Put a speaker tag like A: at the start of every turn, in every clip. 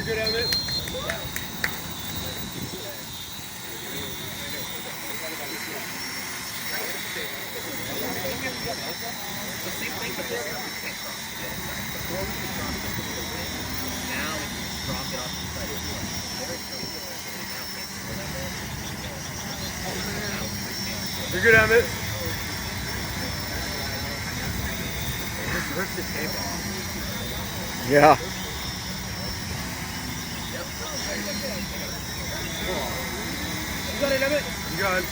A: You're good, Emmett.
B: The same thing, but this time we can't cross. Before we could cross this with the wind. Now we can just drop it off the side of the wall.
A: You're good, Emmett.
B: Just rip the tape off.
C: Yeah.
A: You got it, Emmett? You got it.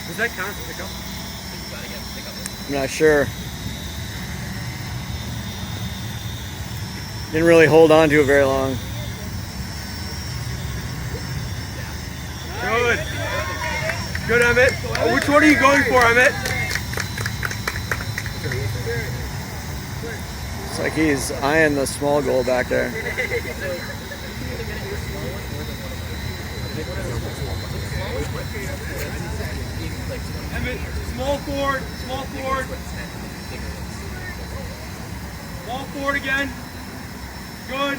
A: Does that count as a pickup?
C: I'm not sure. Didn't really hold on to it very long.
A: Good. Good, Emmett. Oh, which one are you going for, Emmett?
C: It's like he's eyeing the small goal back there.
A: Emmett, small forward, small forward. Small forward again. Good.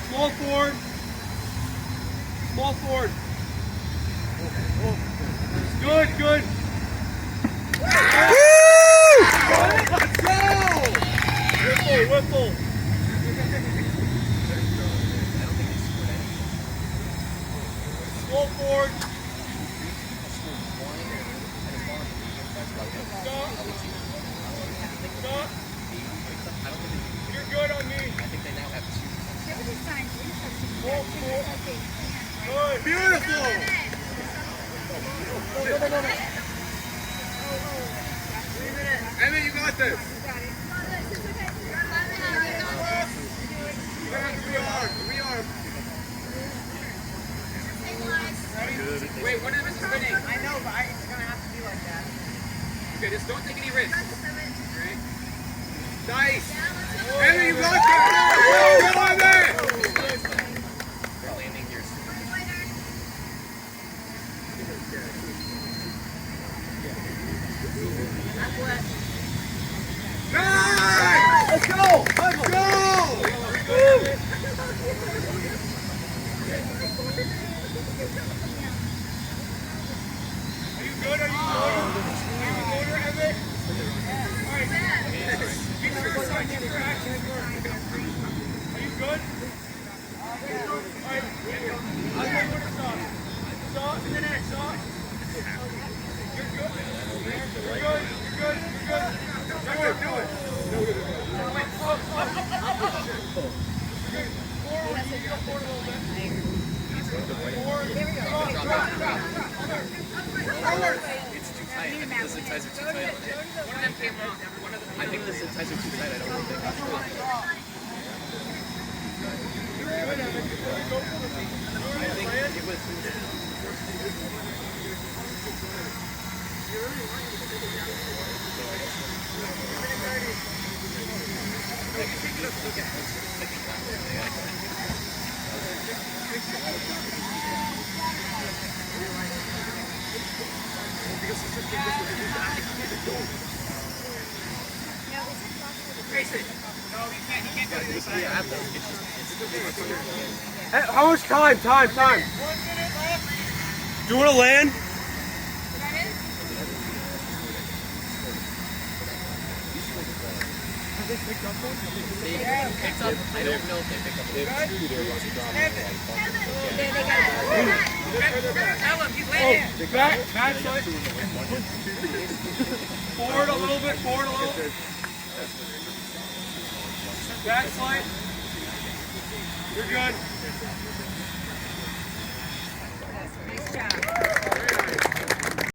A: Small forward. Small forward. Good, good. Let's go! Whipple, whipple. Small forward. Stop. You're good on me.
B: I think they now have two.
A: Small forward. Good. Beautiful. Emmett, you got this. You have to rearm. Rearm. Wait, what is it spinning?
D: I know, but it's going to have to be like that.
A: Okay, just don't take any risks. Right. Nice. Emmett, you got this. Go on there.
B: They're landing here soon.
A: Nice. Let's go. Let's go. Woo. Are you good? Are you in order, Emmett? All right. Get your side, get your action. Are you good? All right. I'll tell you when to stop. Stop, and then next. Stop. You're good. You're good. You're good. You're good. Do it. Forward. You got forward a little bit. Forward. Forward.
B: It's too tight. I think the zip ties are too tight on it.
D: One of them came off.
B: I think the zip ties are too tight. I don't think they got through. I think it was.
A: How much time? Time. 1 minute left. Do you want to land? Have they picked up one?
B: Picked up. I don't know if they picked up.
D: Tell him, he's landing.
A: Back side. Forward a little bit. Forward a little. Back slide. You're good.